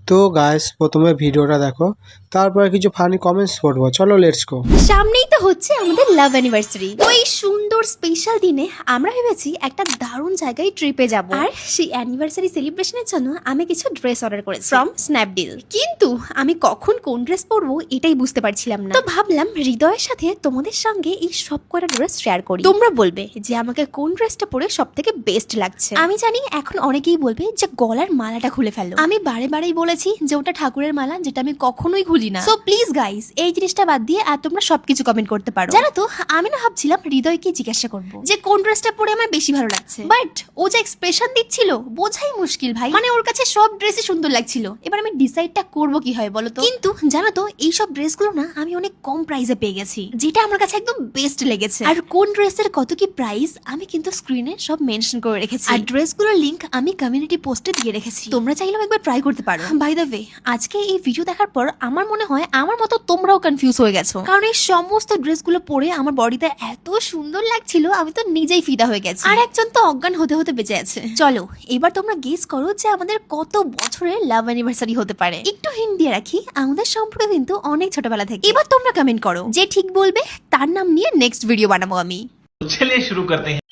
তো গাইস প্রথমে ভিডিওটা দেখো, তারপরে কিছু ফানি কমেন্টস পড়বো। চলো লেটস গো। সামনেই তো হচ্ছে আমাদের লাভ অ্যানিভার্সারি। ওই সুন্দর স্পেশাল দিনে আমরা ভেবেছি একটা দারুণ জায়গায় ট্রিপে যাব, আর সেই অ্যানিভার্সারি সেলিব্রেশনের জন্য আমি কিছু ড্রেস অর্ডার করেছি ফ্রম স্ন্যাপডিল। কিন্তু আমি কখন কোন ড্রেস পরবো এটাই বুঝতে পারছিলাম না, তো ভাবলাম হৃদয়ের সাথে তোমাদের সঙ্গে এই সব কটা ড্রেস শেয়ার করি। তোমরা বলবে যে আমাকে কোন ড্রেসটা পরে সব থেকে বেস্ট লাগছে। আমি জানি এখন অনেকেই বলবে যে গলার মালাটা খুলে ফেলো। আমি বারে বারেই বলেছি যে ওটা ঠাকুরের মালা, যেটা আমি কখনোই খুলি না। সো প্লিজ গাইস, এই জিনিসটা বাদ দিয়ে আর তোমরা সবকিছু কমেন্ট করতে পারো। জানো তো আমি না ভাবছিলাম হৃদয়কে জিজ্ঞাসা করবো যে কোন ড্রেসটা পরে আমার বেশি ভালো লাগছে, বাট ও যে এক্সপ্রেশন দিচ্ছিল বোঝাই মুশকিল ভাই। মানে ওর কাছে সব ড্রেসই সুন্দর লাগছিল, এবার আমি ডিসাইডটা করবো কি হয় বলো তো। কিন্তু জানো তো এইসব ড্রেসগুলো না আমি অনেক কম প্রাইসে পেয়ে গেছি, যেটা আমার কাছে একদম বেস্ট লেগেছে। আর কোন ড্রেসের কত কি প্রাইস আমি কিন্তু স্ক্রিনে সব মেনশন করে রেখেছি, আর ড্রেসগুলোর লিংক আমি কমিউনিটি পোস্টে দিয়ে রেখেছি, তোমরা চাইলেও একবার ট্রাই করতে পারো। বাই দ্য ওয়ে, আজকে এই ভিডিও দেখার পর আমার মনে হয় আমার মতো তোমরাও কনফিউজ হয়ে গেছো, কারণ এই সমস্ত ড্রেসগুলো পরে আমার বডিতে এত সুন্দর লাগছিল আমি তো নিজেই ফিদা হয়ে গেছি, আর একজন তো অজ্ঞান হতে হতে বেঁচে আছে। চলো এবার তোমরা গেস করো যে আমাদের কত বছরের লাভ অ্যানিভার্সারি হতে পারে। একটু হিন্ট দিয়ে রাখি, আমাদের সম্পর্ক কিন্তু অনেক ছোটবেলা থেকে। এবার তোমরা কমেন্ট করো, যে ঠিক বলবে তার নাম নিয়ে নেক্সট ভিডিও বানাবো আমি। चलिए शुरू करते हैं।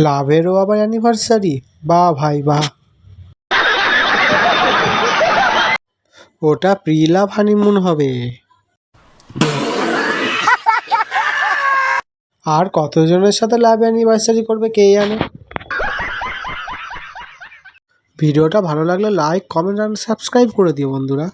লাভেরও আবার অ্যানিভার্সারি, বাহ ভাই বাহ। ওটা প্রি লাভ হানিমুন হবে। আর কতজনের সাথে লাভ অ্যানিভার্সারি করবে কে জানে। ভিডিওটা ভালো লাগলে লাইক, কমেন্ট আর সাবস্ক্রাইব করে দিও বন্ধুরা।